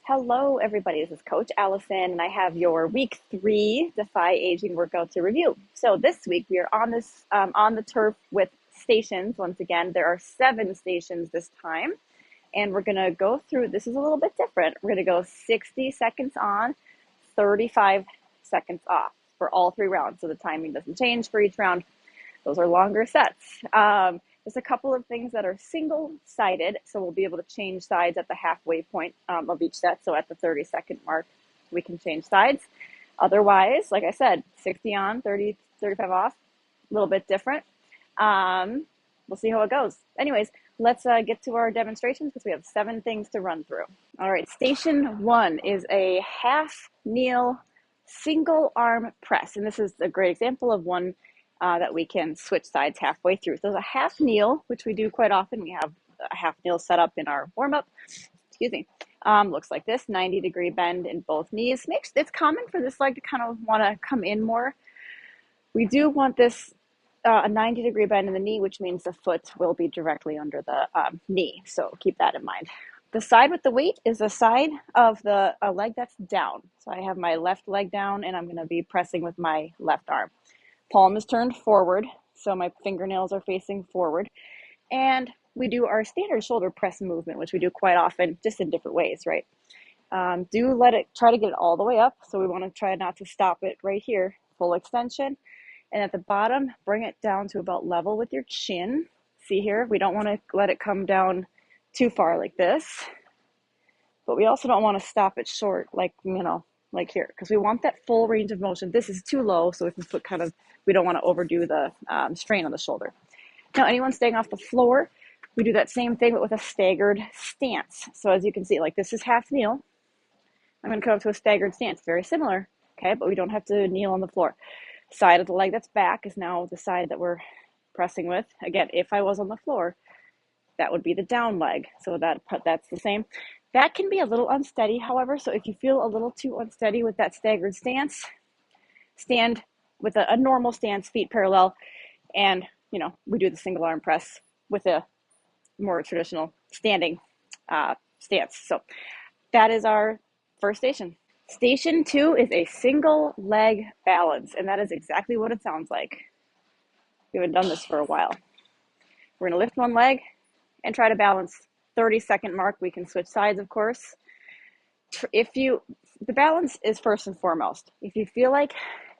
Hello, everybody. This is Coach Allison, and I have your week 3 Defy Aging workout to review. So this week we are on the turf with stations. Once again, there are 7 stations this time, and we're gonna go through. This is a little bit different. We're gonna go 60 seconds on, 35 seconds off for all 3 rounds. So the timing doesn't change for each round. Those are longer sets. There's a couple of things that are single-sided, so we'll be able to change sides at the halfway point of each set. So at the 30-second mark, we can change sides. Otherwise, like I said, 60 on, 30, 35 off, a little bit different. We'll see how it goes. Anyways, let's get to our demonstrations because we have 7 things to run through. All right, station 1 is a half kneel single arm press, and this is a great example of one that we can switch sides halfway through. So there's a half kneel, which we do quite often. We have a half kneel set up in our warm-up. Excuse me. Looks like this, 90-degree bend in both knees. It's common for this leg to kind of want to come in more. We do want this a 90-degree bend in the knee, which means the foot will be directly under the knee. So keep that in mind. The side with the weight is the side of the leg that's down. So I have my left leg down, and I'm going to be pressing with my left arm. Palm is turned forward, so my fingernails are facing forward. And we do our standard shoulder press movement, which we do quite often, just in different ways, right? Try to get it all the way up. So we want to try not to stop it right here, full extension. And at the bottom, bring it down to about level with your chin. See here, we don't want to let it come down too far like this. But we also don't want to stop it short, like here, because we want that full range of motion. This is too low, so we can put we don't want to overdo the strain on the shoulder. Now, anyone staying off the floor, we do that same thing, but with a staggered stance. So as you can see, like this is half kneel. I'm going to come up to a staggered stance, very similar, okay, but we don't have to kneel on the floor. Side of the leg that's back is now the side that we're pressing with. Again, if I was on the floor, that would be the down leg. So that's the same. That can be a little unsteady, however, so if you feel a little too unsteady with that staggered stance, stand with a normal stance, feet parallel, and, we do the single arm press with a more traditional standing stance. So that is our first station. Station 2 is a single leg balance, and that is exactly what it sounds like. We haven't done this for a while. We're going to lift one leg and try to balance. 30-second mark, we can switch sides, of course. The balance is first and foremost. If you feel like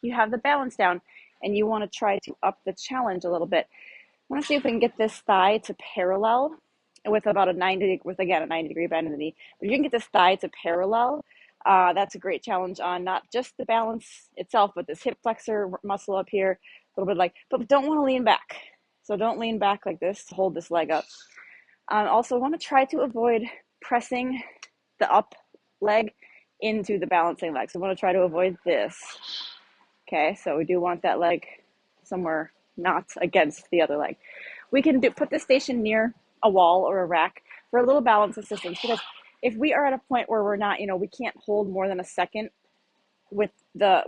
you have the balance down and you want to try to up the challenge a little bit, I want to see if we can get this thigh to parallel with about a 90-degree bend in the knee. But if you can get this thigh to parallel, that's a great challenge on not just the balance itself, but this hip flexor muscle up here, a little bit but don't want to lean back. So don't lean back like this to hold this leg up. Also want to try to avoid pressing the up leg into the balancing leg. So I want to try to avoid this. Okay, so we do want that leg somewhere not against the other leg. We can put the station near a wall or a rack for a little balance assistance, because if we are at a point where we're not, we can't hold more than a second with that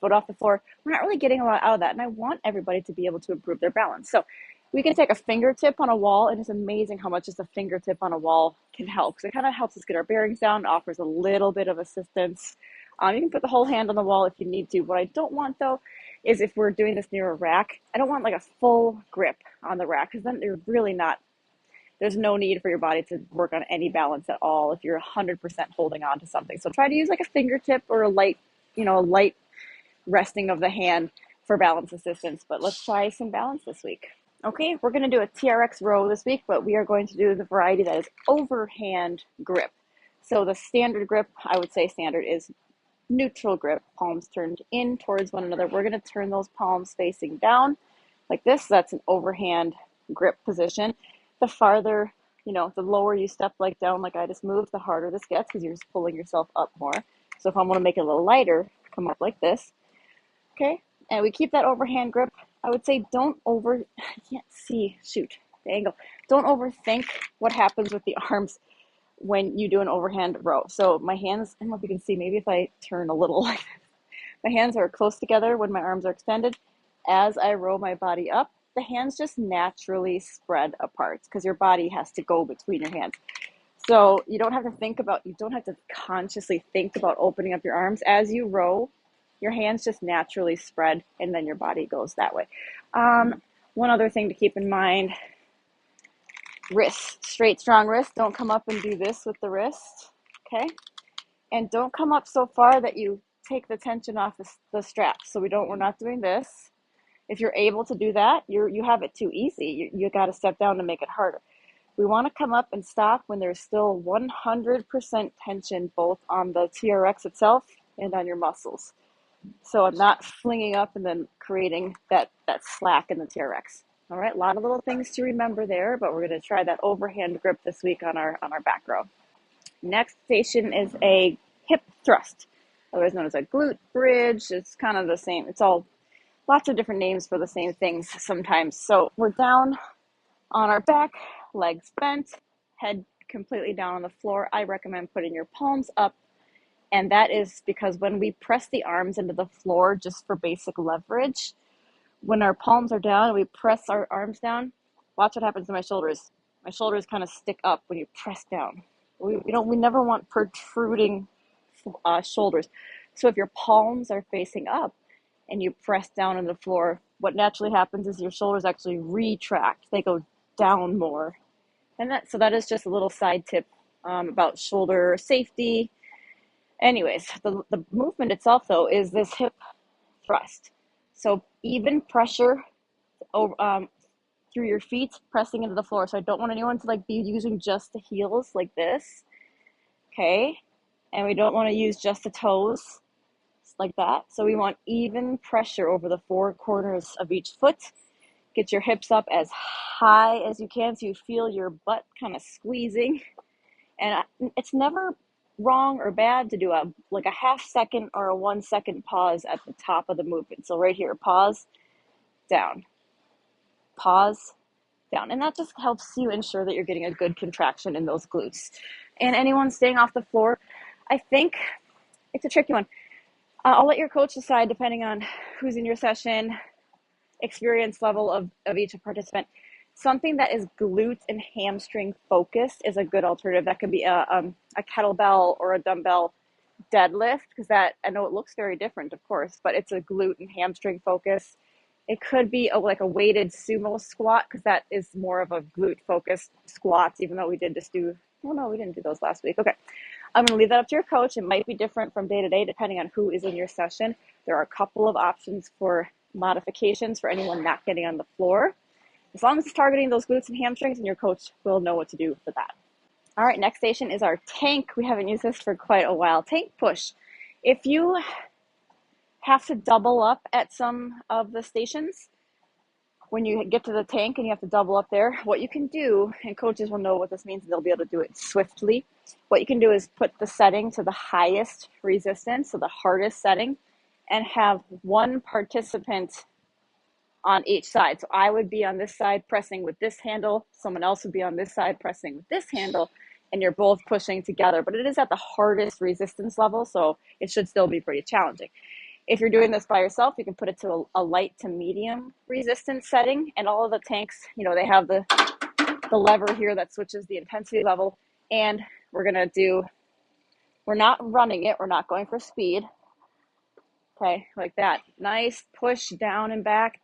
foot off the floor, we're not really getting a lot out of that. And I want everybody to be able to improve their balance. So we can take a fingertip on a wall, and it's amazing how much just a fingertip on a wall can help, because it kind of helps us get our bearings down, offers a little bit of assistance. You can put the whole hand on the wall if you need to. What I don't want, though, is if we're doing this near a rack, I don't want like a full grip on the rack, because then there's no need for your body to work on any balance at all if you're 100% holding on to something. So try to use like a fingertip or a light resting of the hand for balance assistance. But let's try some balance this week. Okay, we're going to do a TRX row this week, but we are going to do the variety that is overhand grip. So the standard grip, I would say standard, is neutral grip, palms turned in towards one another. We're going to turn those palms facing down like this. That's an overhand grip position. The farther, the lower you step down like I just moved, the harder this gets, because you're just pulling yourself up more. So if I want to make it a little lighter, come up like this. Okay, and we keep that overhand grip. I would say don't overthink what happens with the arms when you do an overhand row. So my hands, I don't know if you can see, maybe if I turn a little like this, my hands are close together when my arms are extended. As I row my body up, the hands just naturally spread apart because your body has to go between your hands. So you don't have to consciously think about opening up your arms. As you row, your hands just naturally spread and then your body goes that way. One other thing to keep in mind, wrist, straight, strong wrist. Don't come up and do this with the wrist, okay? And don't come up so far that you take the tension off the straps. So we're not doing this. If you're able to do that, you have it too easy. You got to step down to make it harder. We want to come up and stop when there's still 100% tension both on the TRX itself and on your muscles. So I'm not flinging up and then creating that slack in the TRX. All right, a lot of little things to remember there, but we're going to try that overhand grip this week on our back row. Next station is a hip thrust, otherwise known as a glute bridge. It's kind of the same. It's all lots of different names for the same things sometimes. So we're down on our back, legs bent, head completely down on the floor. I recommend putting your palms up. And that is because when we press the arms into the floor just for basic leverage, when our palms are down and we press our arms down, watch what happens to my shoulders. My shoulders kind of stick up when you press down. We never want protruding shoulders. So if your palms are facing up and you press down on the floor, what naturally happens is your shoulders actually retract. They go down more. And that is just a little side tip about shoulder safety. Anyways, the movement itself, though, is this hip thrust. So even pressure over, through your feet, pressing into the floor. So I don't want anyone to be using just the heels like this, okay? And we don't want to use just the toes like that. So we want even pressure over the four corners of each foot. Get your hips up as high as you can so you feel your butt kind of squeezing. And it's never wrong or bad to do a half second or a 1 second pause at the top of the movement. So right here, pause, down, pause, down. And that just helps you ensure that you're getting a good contraction in those glutes. And anyone staying off the floor, I think it's a tricky one. I'll let your coach decide depending on who's in your session, experience level of each participant. Something that is glute and hamstring focused is a good alternative. That could be a kettlebell or a dumbbell deadlift, because that, I know it looks very different, of course, but it's a glute and hamstring focus. It could be a weighted sumo squat, because that is more of a glute focused squat, even though we didn't do those last week. Okay, I'm going to leave that up to your coach. It might be different from day to day depending on who is in your session. There are a couple of options for modifications for anyone not getting on the floor. As long as it's targeting those glutes and hamstrings, and your coach will know what to do for that. All right, next station is our tank. We haven't used this for quite a while. Tank push. If you have to double up at some of the stations, when you get to the tank and you have to double up there, what you can do, and coaches will know what this means and they'll be able to do it swiftly. What you can do is put the setting to the highest resistance, so the hardest setting, and have one participant on each side. So I would be on this side pressing with this handle, someone else would be on this side pressing with this handle, and you're both pushing together. But it is at the hardest resistance level, so it should still be pretty challenging. If you're doing this by yourself, you can put it to a light to medium resistance setting, and all of the tanks, they have the lever here that switches the intensity level, and we're not running it, we're not going for speed. Okay, like that. Nice push down and back,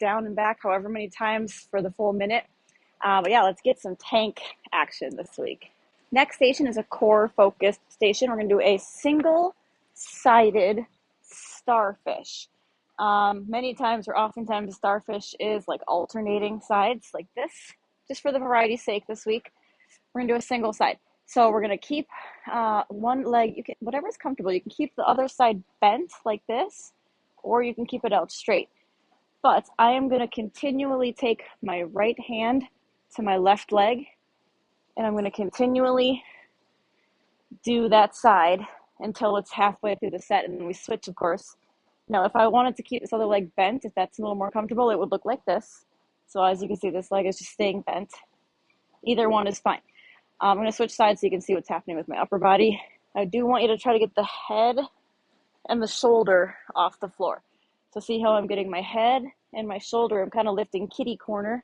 however many times for the full minute. But yeah, let's get some tank action this week. Next station is a core focused station. We're going to do a single-sided starfish. Oftentimes, a starfish is alternating sides like this. Just for the variety's sake this week, we're going to do a single side. So we're going to keep one leg, whatever's comfortable. You can keep the other side bent like this, or you can keep it out straight. But I am going to continually take my right hand to my left leg, and I'm going to continually do that side until it's halfway through the set, and then we switch, of course. Now, if I wanted to keep this other leg bent, if that's a little more comfortable, it would look like this. So as you can see, this leg is just staying bent. Either one is fine. I'm going to switch sides so you can see what's happening with my upper body. I do want you to try to get the head and the shoulder off the floor. So see how I'm getting my head and my shoulder. I'm kind of lifting kitty corner.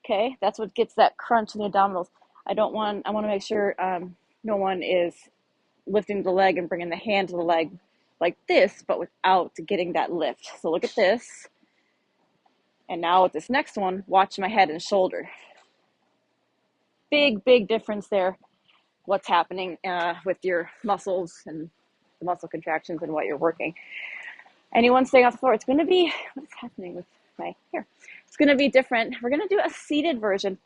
Okay, that's what gets that crunch in the abdominals. I want to make sure no one is lifting the leg and bringing the hand to the leg like this, but without getting that lift. So look at this. And now with this next one, watch my head and shoulder. Big, big difference there. What's happening with your muscles and the muscle contractions and what you're working. Anyone staying off the floor, it's going to be, what is happening with my hair? It's going to be different. We're going to do a seated version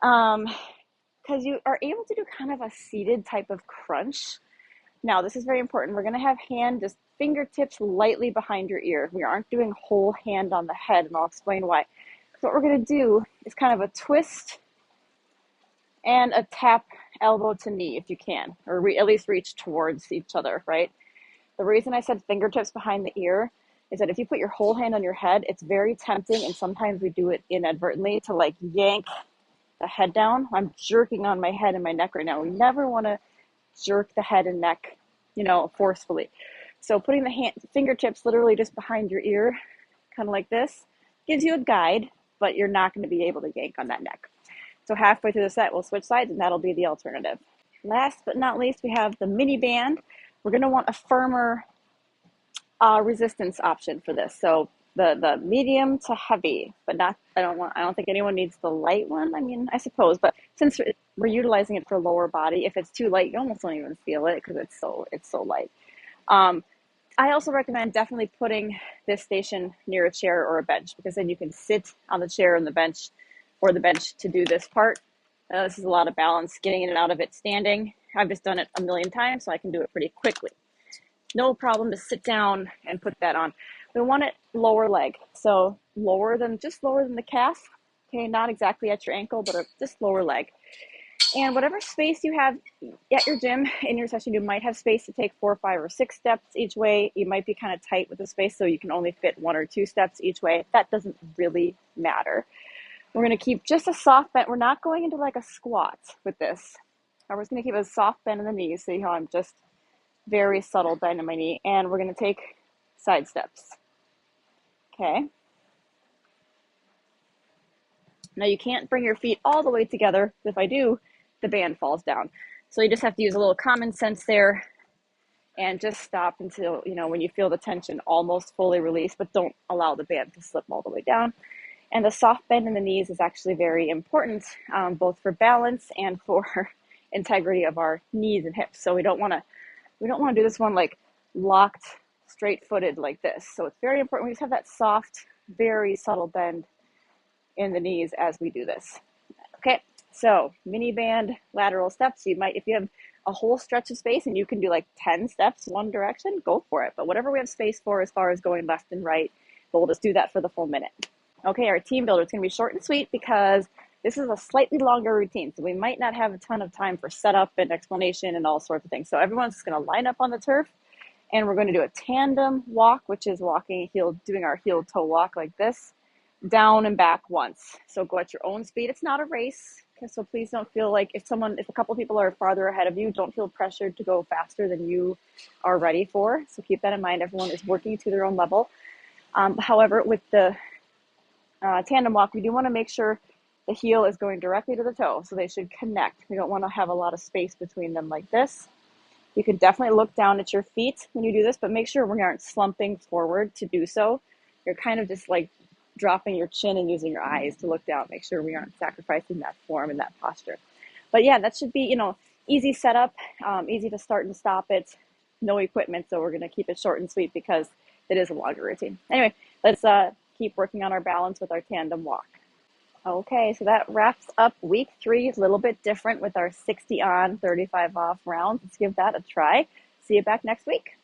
because you are able to do kind of a seated type of crunch. Now, this is very important. We're going to have just fingertips lightly behind your ear. We aren't doing whole hand on the head, and I'll explain why. So what we're going to do is kind of a twist and a tap elbow to knee if you can, or at least reach towards each other, right? The reason I said fingertips behind the ear is that if you put your whole hand on your head, it's very tempting, and sometimes we do it inadvertently, to like yank the head down. I'm jerking on my head and my neck right now. We never want to jerk the head and neck, forcefully. So putting the fingertips literally just behind your ear, kind of like this, gives you a guide, but you're not going to be able to yank on that neck. So halfway through the set, we'll switch sides, and that'll be the alternative. Last but not least, we have the mini band. We're going to want a firmer resistance option for this. So the medium to heavy, but not, I don't think anyone needs the light one. I mean, I suppose, but since we're utilizing it for lower body, if it's too light, you almost don't even feel it because it's so light. I also recommend definitely putting this station near a chair or a bench, because then you can sit on the chair and the bench, or the bench, to do this part. This is a lot of balance, getting in and out of it standing. I've just done it a million times, so I can do it pretty quickly. No problem to sit down and put that on. We want it lower leg, so just lower than the calf. Okay, not exactly at your ankle, but just lower leg. And whatever space you have at your gym in your session, you might have space to take 4, 5, or 6 steps each way. You might be kind of tight with the space, so you can only fit 1 or 2 steps each way. That doesn't really matter. We're going to keep just a soft bend. We're not going into like a squat with this. We're just going to keep a soft bend in the knees. See how I'm just very subtle bend in my knee. And we're going to take side steps. Okay. Now you can't bring your feet all the way together. If I do, the band falls down. So you just have to use a little common sense there and just stop until, when you feel the tension almost fully release, but don't allow the band to slip all the way down. And the soft bend in the knees is actually very important, both for balance and for integrity of our knees and hips. So we don't want to do this one like locked, straight-footed like this. So it's very important we just have that soft, very subtle bend in the knees as we do this. Okay, so mini band lateral steps. You might, if you have a whole stretch of space and you can do like 10 steps one direction, go for it. But whatever we have space for as far as going left and right, we'll just do that for the full minute. Okay, our team builder, it's going to be short and sweet because this is a slightly longer routine. So we might not have a ton of time for setup and explanation and all sorts of things. So everyone's just going to line up on the turf, and we're going to do a tandem walk, which is doing our heel toe walk like this, down and back once. So go at your own speed. It's not a race. Okay, so please don't feel like if a couple people are farther ahead of you, don't feel pressured to go faster than you are ready for. So keep that in mind. Everyone is working to their own level. However, with the tandem walk, we do want to make sure the heel is going directly to the toe, so they should connect. We don't want to have a lot of space between them like this. You can definitely look down at your feet when you do this, but make sure we aren't slumping forward to do so. You're kind of just like dropping your chin and using your eyes to look down. Make sure we aren't sacrificing that form and that posture. But yeah, that should be, easy setup, easy to start and stop it, no equipment, so we're going to keep it short and sweet because it is a longer routine. Anyway, let's keep working on our balance with our tandem walk. Okay, so that wraps up week 3. It's a little bit different with our 60 on, 35 off rounds. Let's give that a try. See you back next week.